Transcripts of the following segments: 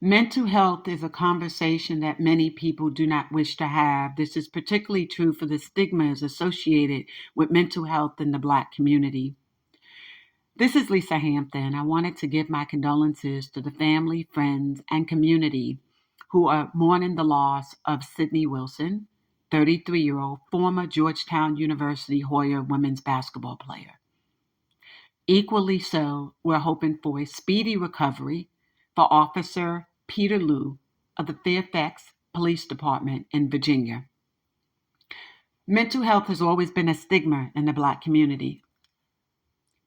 Mental health is a conversation that many people do not wish to have. This is particularly true for the stigmas associated with mental health in the Black community. This is Lisa Hampton. I wanted to give my condolences to the family, friends, and community who are mourning the loss of Sydney Wilson, 33-year-old former Georgetown University Hoya women's basketball player. Equally so, we're hoping for a speedy recovery for Officer Peter Liu of the Fairfax Police Department in Virginia. Mental health has always been a stigma in the Black community.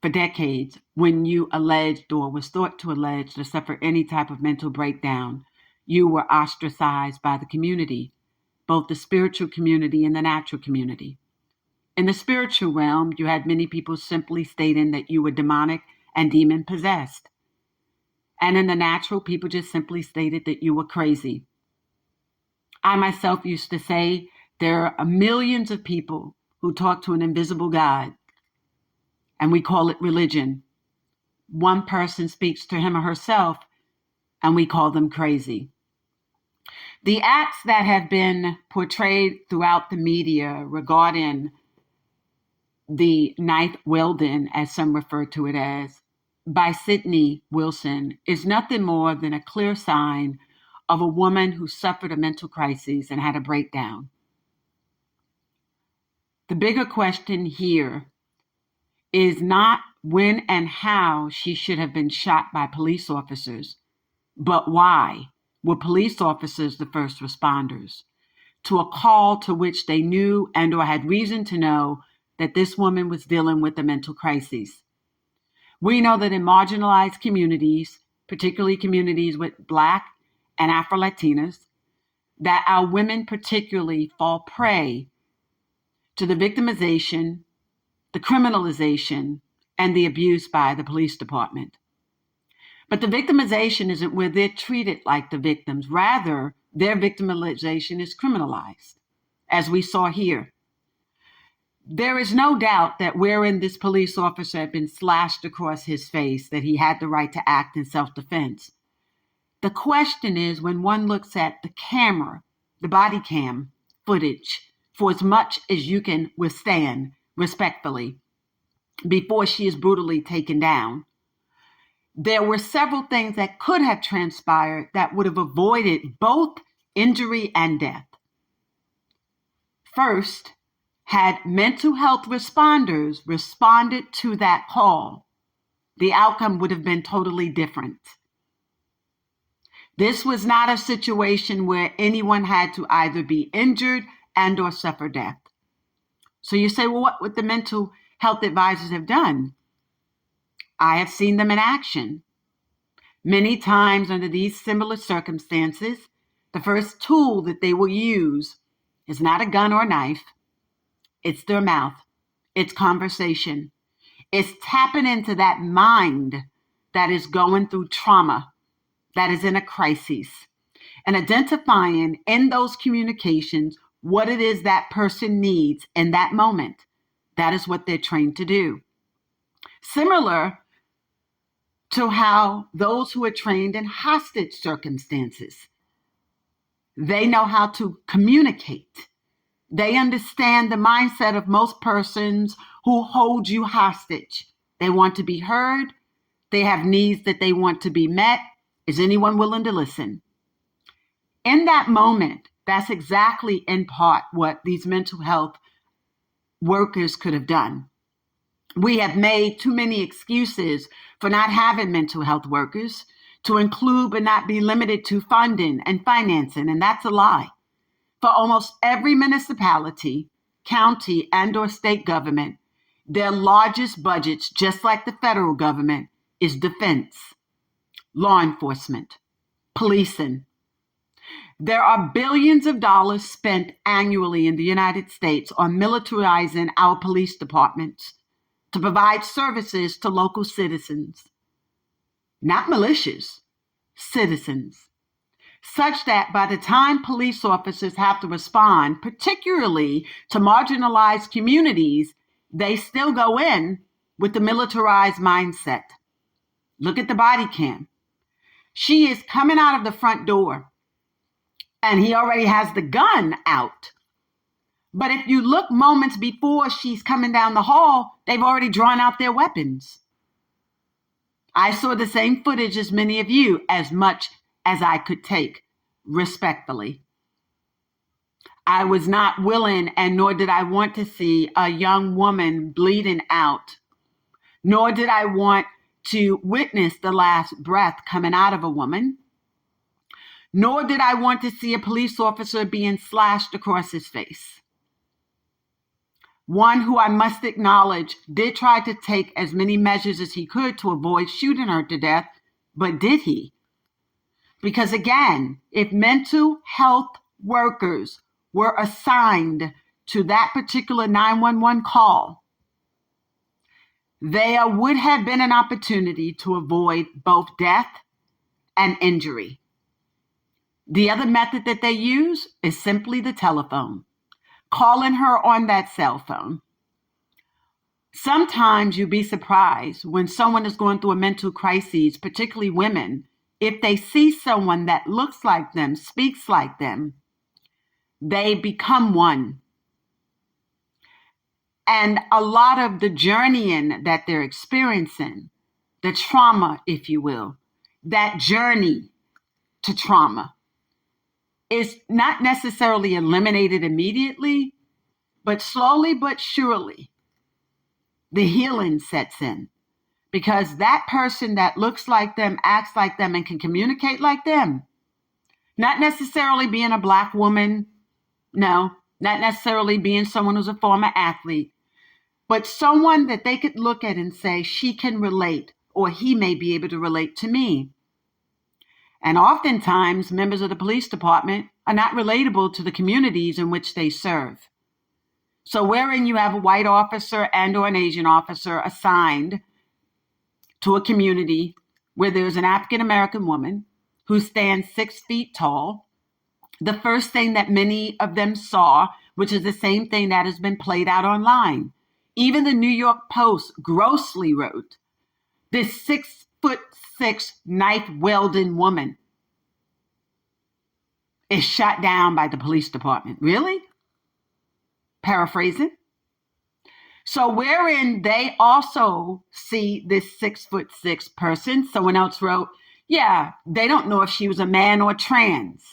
For decades, when you alleged or was thought to allege to suffer any type of mental breakdown, you were ostracized by the community, both the spiritual community and the natural community. In the spiritual realm, you had many people simply stating that you were demonic and demon possessed. And in the natural, people just simply stated that you were crazy. I myself used to say there are millions of people who talk to an invisible God, and we call it religion. One person speaks to him or herself, and we call them crazy. The acts that have been portrayed throughout the media regarding the ninth Weldon, as some refer to it as, by Sydney Wilson is nothing more than a clear sign of a woman who suffered a mental crisis and had a breakdown. The bigger question here is not when and how she should have been shot by police officers, but why were police officers the first responders to a call to which they knew and or had reason to know that this woman was dealing with a mental crisis. We know that in marginalized communities, particularly communities with Black and Afro-Latinas, that our women particularly fall prey to the victimization, the criminalization, and the abuse by the police department. But the victimization isn't where they're treated like the victims. Rather, their victimization is criminalized, as we saw here. There is no doubt that wherein this police officer had been slashed across his face, that he had the right to act in self-defense. The question is, when one looks at the camera, the body cam footage, for as much as you can withstand respectfully before she is brutally taken down, there were several things that could have transpired that would have avoided both injury and death. First, had mental health responders responded to that call, the outcome would have been totally different. This was not a situation where anyone had to either be injured and or suffer death. So you say, well, what would the mental health advisors have done? I have seen them in action. Many times under these similar circumstances, the first tool that they will use is not a gun or a knife. It's their mouth. It's conversation. It's tapping into that mind that is going through trauma, that is in a crisis, and identifying in those communications what it is that person needs in that moment. That is what they're trained to do. Similar to how those who are trained in hostage circumstances, they know how to communicate. They understand the mindset of most persons who hold you hostage. They want to be heard. They have needs that they want to be met. Is anyone willing to listen? In that moment, that's exactly in part what these mental health workers could have done. We have made too many excuses for not having mental health workers, to include but not be limited to funding and financing, and that's a lie. For almost every municipality, county, and or state government, their largest budgets, just like the federal government, is defense, law enforcement, policing. There are billions of dollars spent annually in the United States on militarizing our police departments to provide services to local citizens, not militias, citizens, such that by the time police officers have to respond, particularly to marginalized communities, they still go in with the militarized mindset. Look at the body cam. She is coming out of the front door and he already has the gun out. But if you look moments before she's coming down the hall, they've already drawn out their weapons. I saw the same footage as many of you, as much as I could take, respectfully. I was not willing, and nor did I want to see a young woman bleeding out, nor did I want to witness the last breath coming out of a woman, nor did I want to see a police officer being slashed across his face. One who I must acknowledge did try to take as many measures as he could to avoid shooting her to death, but did he? Because again, if mental health workers were assigned to that particular 911 call, there would have been an opportunity to avoid both death and injury. The other method that they use is simply the telephone, calling her on that cell phone. Sometimes you'd be surprised when someone is going through a mental crisis, particularly women, if they see someone that looks like them, speaks like them, they become one. And a lot of the journeying that they're experiencing, the trauma, if you will, that journey to trauma is not necessarily eliminated immediately, but slowly but surely, the healing sets in. Because that person that looks like them, acts like them, and can communicate like them, not necessarily being a Black woman, no, not necessarily being someone who's a former athlete, but someone that they could look at and say, she can relate, or he may be able to relate to me. And oftentimes, members of the police department are not relatable to the communities in which they serve. So wherein you have a white officer and or an Asian officer assigned to a community where there's an African-American woman who stands 6 feet tall, the first thing that many of them saw, which is the same thing that has been played out online, even the New York Post grossly wrote, this 6'6" knife-wielding woman is shot down by the police department. Really? Paraphrasing. So wherein they also see this 6'6" person, someone else wrote, yeah, they don't know if she was a man or trans.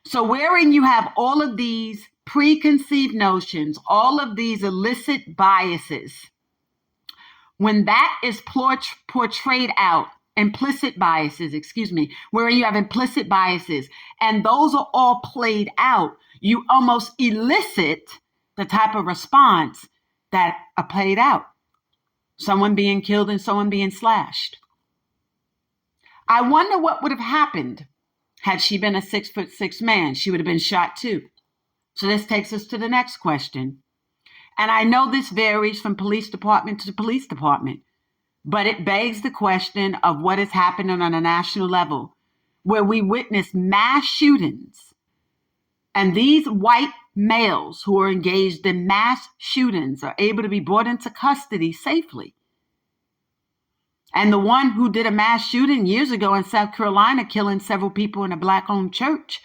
So wherein you have all of these preconceived notions, all of these illicit biases, when that is portrayed out, implicit biases, wherein you have implicit biases, and those are all played out, you almost elicit the type of response that are played out. Someone being killed and someone being slashed. I wonder what would have happened had she been a 6'6" man. She would have been shot too. So this takes us to the next question. And I know this varies from police department to police department, but it begs the question of what is happening on a national level, where we witness mass shootings. And these white males who are engaged in mass shootings are able to be brought into custody safely. And the one who did a mass shooting years ago in South Carolina, killing several people in a Black-owned church,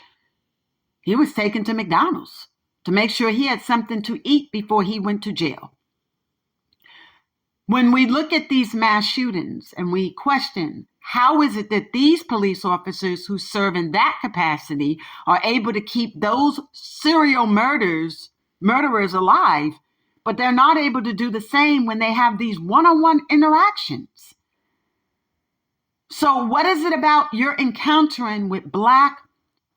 he was taken to McDonald's to make sure he had something to eat before he went to jail. When we look at these mass shootings and we question, how is it that these police officers who serve in that capacity are able to keep those serial murderers alive, but they're not able to do the same when they have these one-on-one interactions? So what is it about you're encountering with Black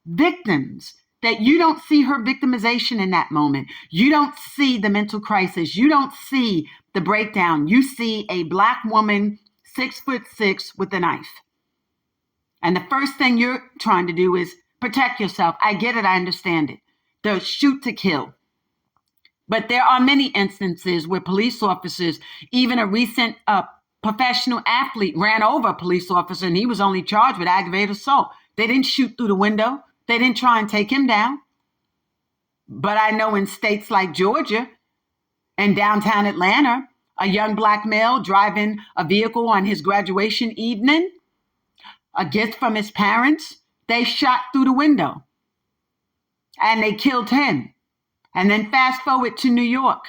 victims that you don't see her victimization in that moment? You don't see the mental crisis. You don't see the breakdown. You see a Black woman, 6'6", with a knife. And the first thing you're trying to do is protect yourself. I get it. I understand it. The shoot to kill. But there are many instances where police officers, even a recent professional athlete ran over a police officer and he was only charged with aggravated assault. They didn't shoot through the window. They didn't try and take him down. But I know in states like Georgia and downtown Atlanta, a young Black male driving a vehicle on his graduation evening a gift from his parents, they shot through the window and they killed him. And then fast forward to New York,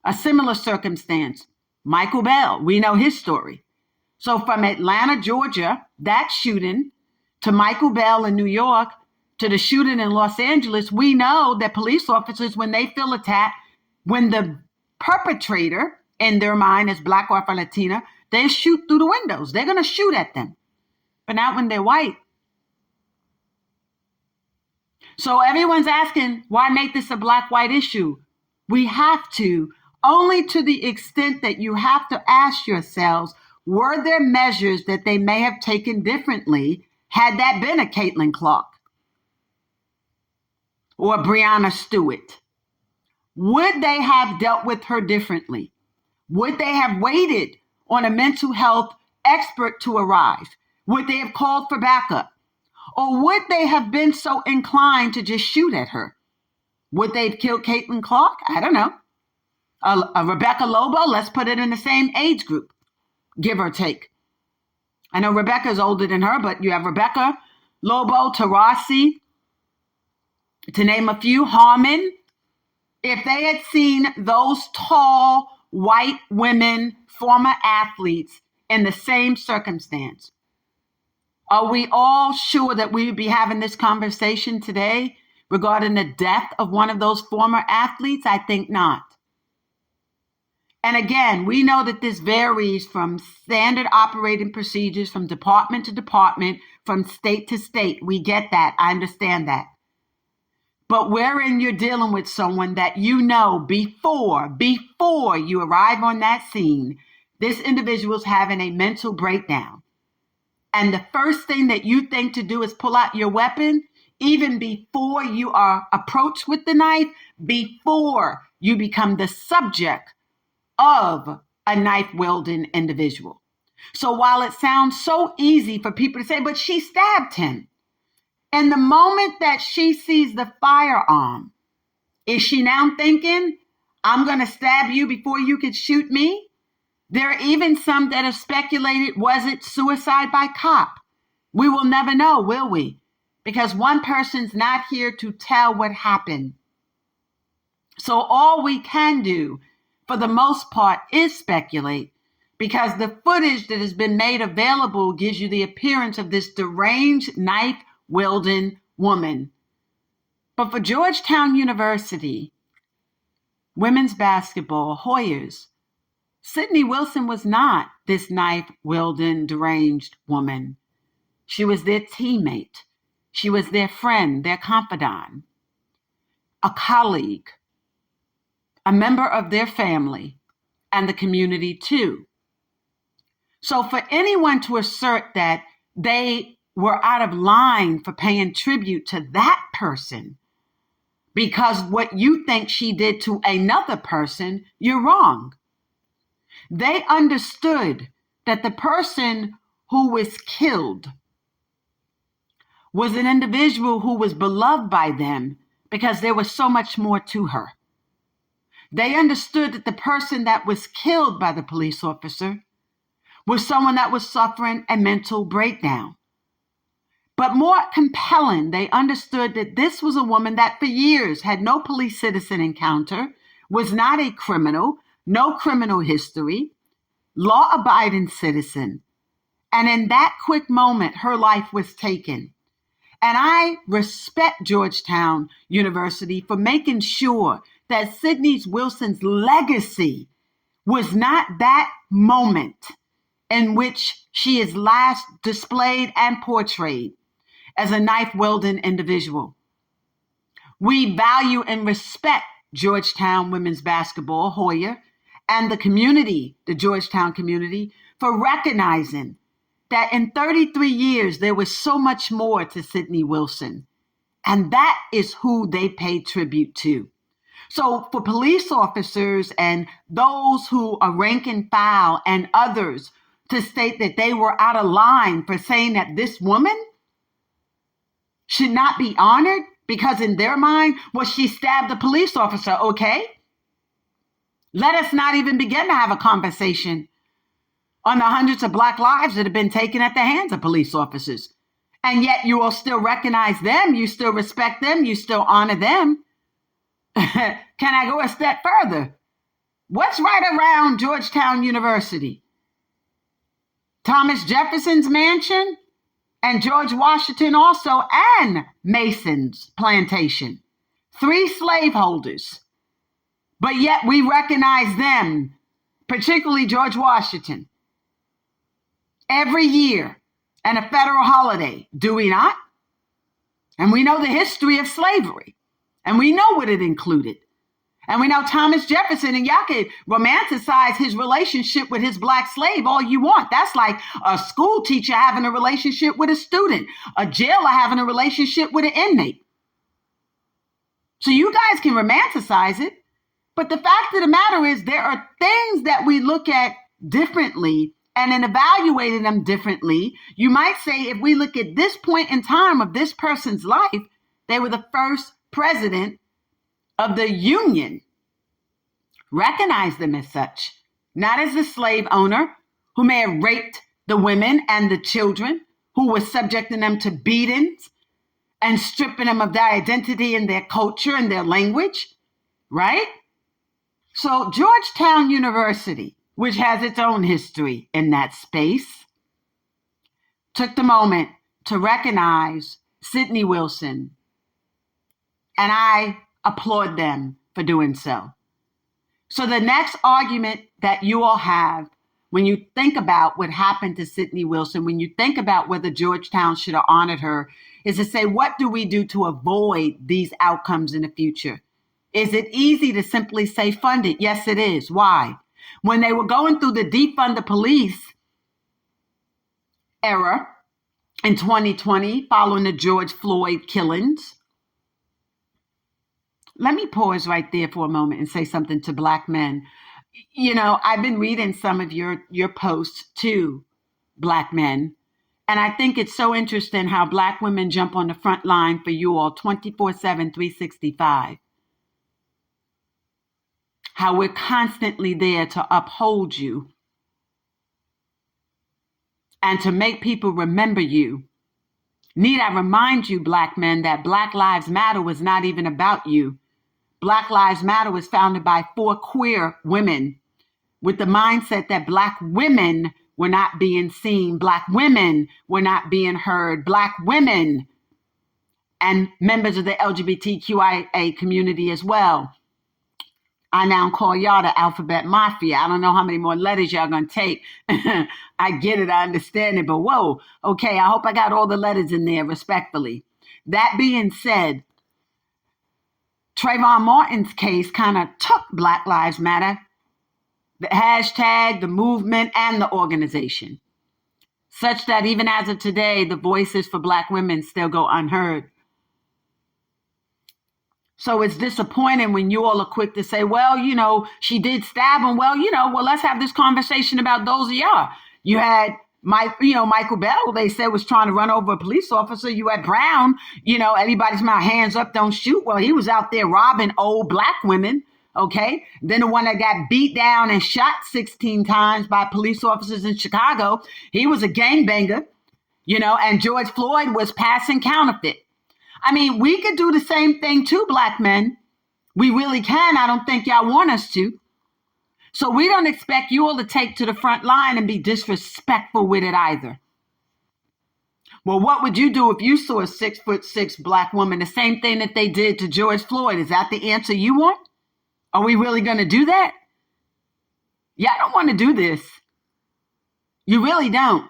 a similar circumstance. Michael Bell, we know his story. So from Atlanta, Georgia, that shooting, to Michael Bell in New York, to the shooting in Los Angeles, we know that police officers, when they feel attacked, when the perpetrator, in their mind, is Black or Latina, they shoot through the windows. They're going to shoot at them. But not when they're white. So everyone's asking, why make this a black-white issue? We have to, only to the extent that you have to ask yourselves, were there measures that they may have taken differently had that been a Caitlin Clark or Breonna Stewart? Would they have dealt with her differently? Would they have waited on a mental health expert to arrive? Would they have called for backup? Or would they have been so inclined to just shoot at her? Would they have killed Caitlin Clark? I don't know. A Rebecca Lobo, let's put it in the same age group, give or take. I know Rebecca's older than her, but you have Rebecca, Lobo, Tarasi, to name a few, Harmon. If they had seen those tall, white women, former athletes in the same circumstance, are we all sure that we would be having this conversation today regarding the death of one of those former athletes? I think not. And again, we know that this varies from standard operating procedures, from department to department, from state to state. We get that. I understand that. But wherein you're dealing with someone that you know before you arrive on that scene, this individual's having a mental breakdown. And the first thing that you think to do is pull out your weapon, even before you are approached with the knife, before you become the subject of a knife-wielding individual. So while it sounds so easy for people to say, but she stabbed him. And the moment that she sees the firearm, is she now thinking, I'm going to stab you before you could shoot me? There are even some that have speculated, was it suicide by cop? We will never know, will we? Because one person's not here to tell what happened. So all we can do, for the most part, is speculate, because the footage that has been made available gives you the appearance of this deranged knife-wielding woman. But for Georgetown University, women's basketball, Hoyas, Sydney Wilson was not this knife-wielding, deranged woman. She was their teammate. She was their friend, their confidant, a colleague, a member of their family, and the community too. So for anyone to assert that they were out of line for paying tribute to that person because what you think she did to another person, you're wrong. They understood that the person who was killed was an individual who was beloved by them because there was so much more to her. They understood that the person that was killed by the police officer was someone that was suffering a mental breakdown. But more compelling, they understood that this was a woman that for years had no police citizen encounter, was not a criminal, no criminal history, law-abiding citizen. And in that quick moment, her life was taken. And I respect Georgetown University for making sure that Sydney Wilson's legacy was not that moment in which she is last displayed and portrayed as a knife-wielding individual. We value and respect Georgetown women's basketball, Hoya, and the community, the Georgetown community, for recognizing that in 33 years, there was so much more to Sydney Wilson. And that is who they pay tribute to. So for police officers and those who are rank and file and others to state that they were out of line for saying that this woman should not be honored because in their mind, well, she stabbed a police officer, okay? Let us not even begin to have a conversation on the hundreds of Black lives that have been taken at the hands of police officers. And yet you will still recognize them, you still respect them, you still honor them. Can I go a step further? What's right around Georgetown University? Thomas Jefferson's mansion and George Washington also, and Mason's plantation. 3 slaveholders. But yet we recognize them, particularly George Washington, every year and a federal holiday, do we not? And we know the history of slavery, and we know what it included. And we know Thomas Jefferson, and y'all can romanticize his relationship with his Black slave all you want. That's like a school teacher having a relationship with a student, a jailer having a relationship with an inmate. So you guys can romanticize it, but the fact of the matter is there are things that we look at differently, and in evaluating them differently, you might say if we look at this point in time of this person's life, they were the first president of the Union. Recognize them as such, not as the slave owner who may have raped the women and the children, who was subjecting them to beatings and stripping them of their identity and their culture and their language, right? So Georgetown University, which has its own history in that space, took the moment to recognize Sidney Wilson, and I applaud them for doing so. So the next argument that you all have when you think about what happened to Sidney Wilson, when you think about whether Georgetown should have honored her, is to say, what do we do to avoid these outcomes in the future? Is it easy to simply say fund it? Yes, it is. Why? When they were going through the defund the police era in 2020, following the George Floyd killings, let me pause right there for a moment and say something to Black men. You know, I've been reading some of your posts to Black men, and I think it's so interesting how Black women jump on the front line for you all 24/7, 365. How we're constantly there to uphold you and to make people remember you. Need I remind you, Black men, that Black Lives Matter was not even about you. Black Lives Matter was founded by 4 queer women with the mindset that Black women were not being seen, Black women were not being heard, Black women and members of the LGBTQIA community as well. I now call y'all the Alphabet Mafia. I don't know how many more letters y'all gonna take. I get it, I understand it, but whoa, okay, I hope I got all the letters in there respectfully. That being said, Trayvon Martin's case kind of took Black Lives Matter, the hashtag, the movement, and the organization, such that even as of today, the voices for Black women still go unheard. So it's disappointing when you all are quick to say, well, you know, she did stab him. Well, let's have this conversation about those of y'all. You had Michael Bell, they said, was trying to run over a police officer. You had Brown, everybody's mouth, hands up, don't shoot. Well, he was out there robbing old Black women. Okay. Then the one that got beat down and shot 16 times by police officers in Chicago, he was a gangbanger, and George Floyd was passing counterfeit. I mean, we could do the same thing too, Black men. We really can. I don't think y'all want us to. So we don't expect you all to take to the front line and be disrespectful with it either. Well, what would you do if you saw a 6'6" Black woman? The same thing that they did to George Floyd. Is that the answer you want? Are we really going to do that? Yeah, I don't want to do this. You really don't.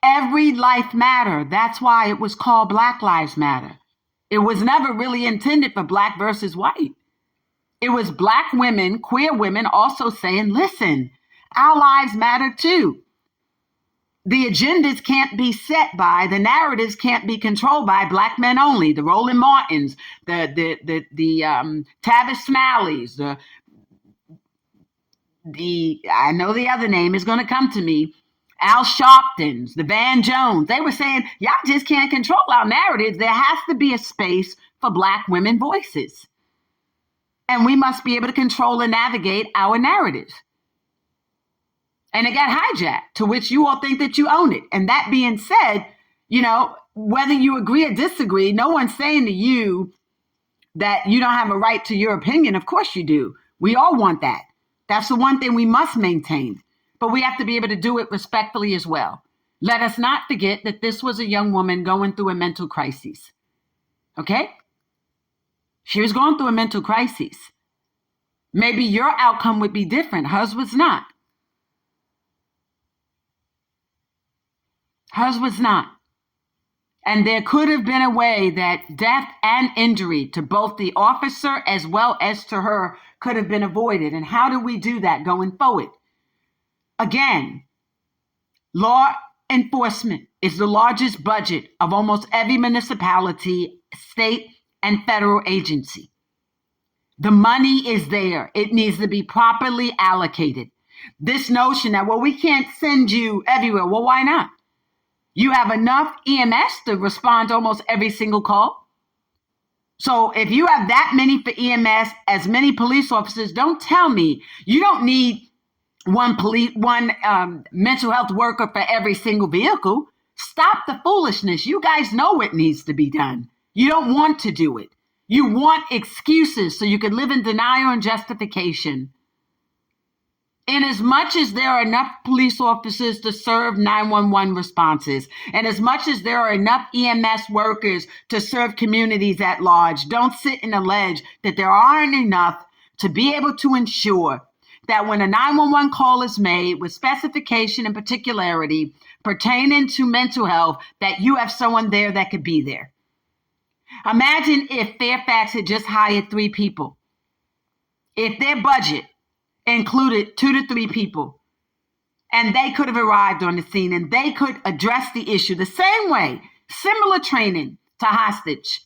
Every life matter. That's why it was called Black Lives Matter. It was never really intended for Black versus white. It was Black women, queer women also saying, listen, our lives matter too. The agendas can't be set by, the narratives can't be controlled by Black men only. The Roland Martins, the Tavis Smalleys, I know the other name is going to come to me, Al Sharptons, the Van Jones. They were saying, y'all just can't control our narratives. There has to be a space for Black women voices. And we must be able to control and navigate our narratives. And it got hijacked, to which you all think that you own it. And that being said, whether you agree or disagree, no one's saying to you that you don't have a right to your opinion. Of course you do. We all want that. That's the one thing we must maintain. But we have to be able to do it respectfully as well. Let us not forget that this was a young woman going through a mental crisis. Okay? She was going through a mental crisis. Maybe your outcome would be different. Hers was not. Hers was not. And there could have been a way that death and injury to both the officer as well as to her could have been avoided. And how do we do that going forward? Again, law enforcement is the largest budget of almost every municipality, state, and federal agency. The money is there. It needs to be properly allocated. This notion that, well, we can't send you everywhere. Well, why not? You have enough EMS to respond to almost every single call. So if you have that many for EMS, as many police officers, don't tell me you don't need one mental health worker for every single vehicle. Stop the foolishness. You guys know what needs to be done. You don't want to do it. You want excuses so you can live in denial and justification. In as much as there are enough police officers to serve 911 responses, and as much as there are enough EMS workers to serve communities at large, don't sit and allege that there aren't enough to be able to ensure that when a 911 call is made with specification and particularity pertaining to mental health, that you have someone there that could be there. Imagine if Fairfax had just hired 3 people. If their budget included 2 to 3 people, and they could have arrived on the scene and they could address the issue the same way, similar training to hostage.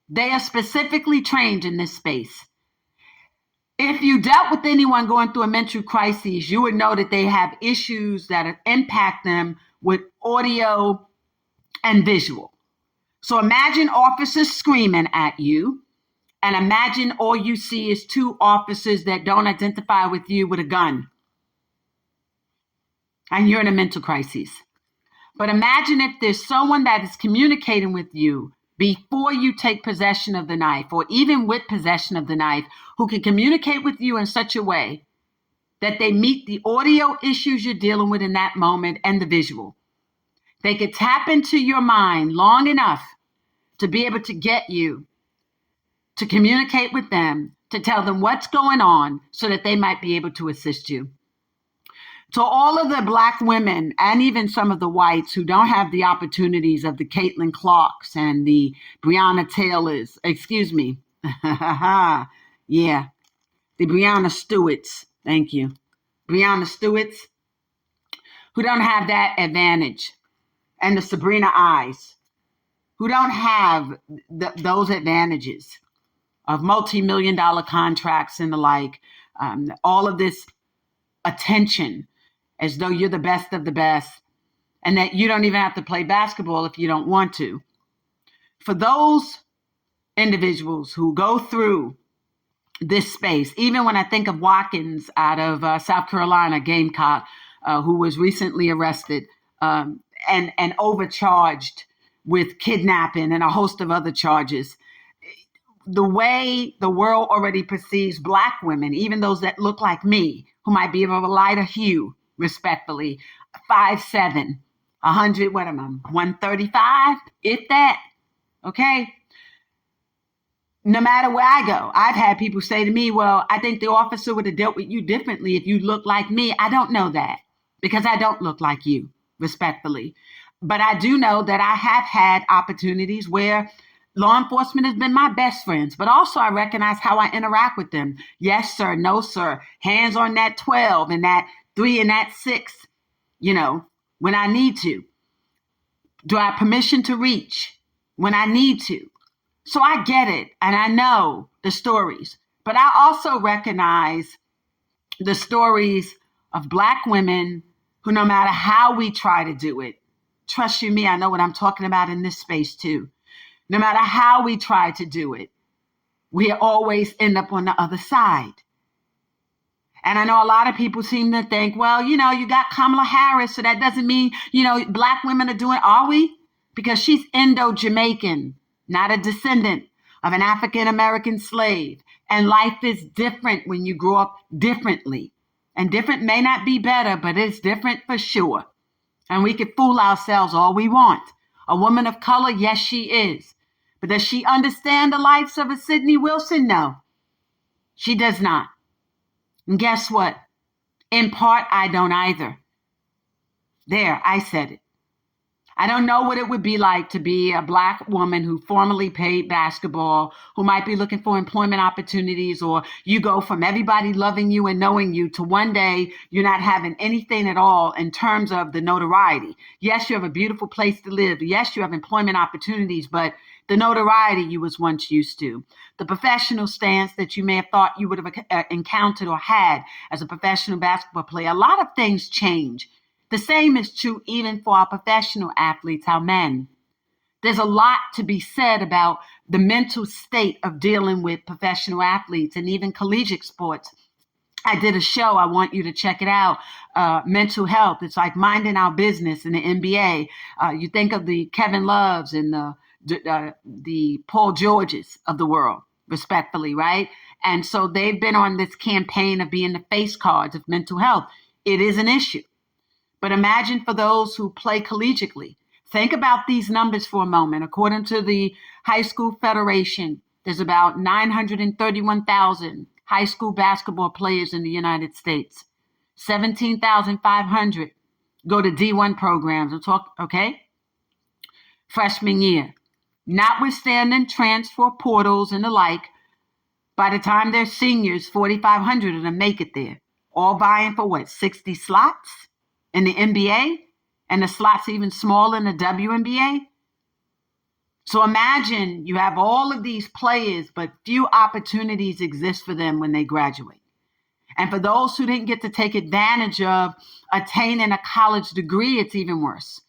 They are specifically trained in this space. If you dealt with anyone going through a mental crisis, you would know that they have issues that impact them with audio and visual. So imagine officers screaming at you, and imagine all you see is 2 officers that don't identify with you with a gun. And you're in a mental crisis. But imagine if there's someone that is communicating with you before you take possession of the knife, or even with possession of the knife, who can communicate with you in such a way that they meet the audio issues you're dealing with in that moment and the visual. They could tap into your mind long enough to be able to get you to communicate with them, to tell them what's going on so that they might be able to assist you. To all of the Black women and even some of the whites who don't have the opportunities of the Caitlin Clarks and the Breonna Taylors, yeah, the Breonna Stewarts, thank you. Breonna Stewarts, who don't have that advantage, and the Sabrina Eyes, who don't have those advantages of multi-million-dollar contracts and the like, all of this attention as though you're the best of the best, and that you don't even have to play basketball if you don't want to. For those individuals who go through this space, even when I think of Watkins out of South Carolina, Gamecock, who was recently arrested and overcharged with kidnapping and a host of other charges, the way the world already perceives Black women, even those that look like me, who might be of a lighter hue, respectfully, 5'7", 100, 135, if that, okay? No matter where I go, I've had people say to me, well, I think the officer would have dealt with you differently if you looked like me. I don't know that, because I don't look like you, respectfully. But I do know that I have had opportunities where law enforcement has been my best friends, but also I recognize how I interact with them. Yes, sir. No, sir. Hands on that 12 and that 3 and that 6, when I need to. Do I have permission to reach when I need to? So I get it, and I know the stories, but I also recognize the stories of Black women who, no matter how we try to do it, trust you me, I know what I'm talking about in this space too. No matter how we try to do it, we always end up on the other side. And I know a lot of people seem to think, well, you got Kamala Harris, so that doesn't mean, black women are doing, are we? Because she's Indo-Jamaican, not a descendant of an African-American slave. And life is different when you grow up differently. And different may not be better, but it's different for sure. And we can fool ourselves all we want. A woman of color, yes, she is. But does she understand the lives of a Sidney Wilson? No, she does not. And guess what? In part, I don't either. There, I said it. I don't know what it would be like to be a black woman who formerly played basketball, who might be looking for employment opportunities, or you go from everybody loving you and knowing you to one day you're not having anything at all in terms of the notoriety. Yes, you have a beautiful place to live. Yes, you have employment opportunities, but the notoriety you was once used to, the professional stance that you may have thought you would have encountered or had as a professional basketball player, a lot of things change. The same is true even for our professional athletes, our men. There's a lot to be said about the mental state of dealing with professional athletes and even collegiate sports. I did a show, I want you to check it out, mental health. It's like minding our business in the NBA. You think of the Kevin Loves and the Paul Georges of the world, respectfully, right? And so they've been on this campaign of being the face cards of mental health. It is an issue. But imagine for those who play collegiately. Think about these numbers for a moment. According to the High School Federation, there's about 931,000 high school basketball players in the United States. 17,500 go to D1 programs. Okay? Freshman year. Notwithstanding transfer portals and the like, by the time they're seniors, 4,500 of them make it there. All vying for 60 slots? In the NBA, and the slots even smaller in the WNBA. So imagine you have all of these players, but few opportunities exist for them when they graduate. And for those who didn't get to take advantage of attaining a college degree, it's even worse.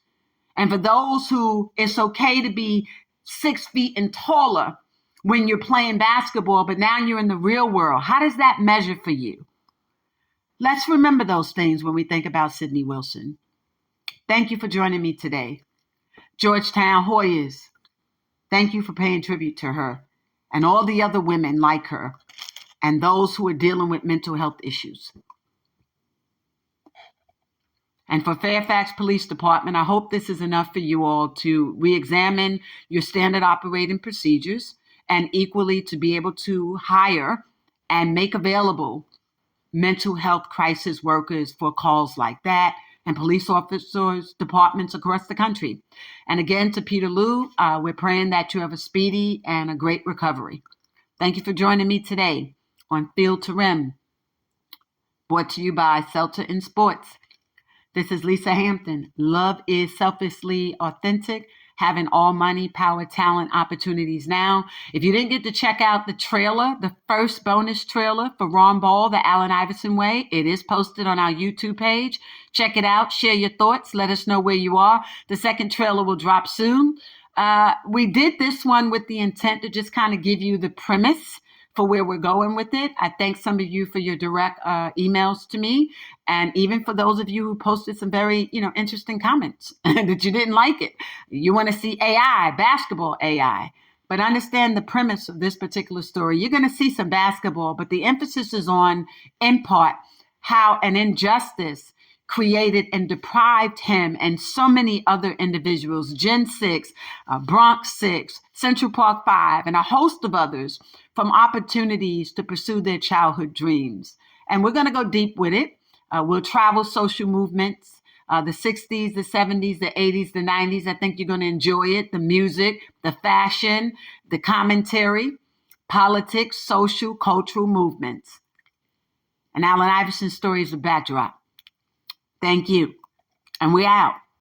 And for those who it's okay to be 6 feet and taller when you're playing basketball, but now you're in the real world, how does that measure for you? Let's remember those things when we think about Sidney Wilson. Thank you for joining me today. Georgetown Hoyas, thank you for paying tribute to her and all the other women like her and those who are dealing with mental health issues. And for Fairfax Police Department, I hope this is enough for you all to re-examine your standard operating procedures and equally to be able to hire and make available mental health crisis workers for calls like that, and police officers, departments across the country. And again, to Peter Lou, we're praying that you have a speedy and a great recovery. Thank you for joining me today on Field to Rim, brought to you by Celta in Sports. This is Lisa Hampton. Love is selflessly authentic. Having all money, power, talent, opportunities now. If you didn't get to check out the trailer, the first bonus trailer for Ron Ball, The Allen Iverson Way, it is posted on our YouTube page. Check it out. Share your thoughts. Let us know where you are. The second trailer will drop soon. We did this one with the intent to just kind of give you the premise for where we're going with it. I thank some of you for your direct emails to me. And even for those of you who posted some very, interesting comments that you didn't like it. You want to see AI, basketball AI. But understand the premise of this particular story. You're going to see some basketball, but the emphasis is on, in part, how an injustice created and deprived him and so many other individuals, Gen 6, Bronx 6, Central Park 5, and a host of others from opportunities to pursue their childhood dreams. And we're going to go deep with it. We'll travel social movements, the 60s, the 70s, the 80s, the 90s. I think you're going to enjoy it. The music, the fashion, the commentary, politics, social, cultural movements. And Allen Iverson's story is the backdrop. Thank you. And we're out.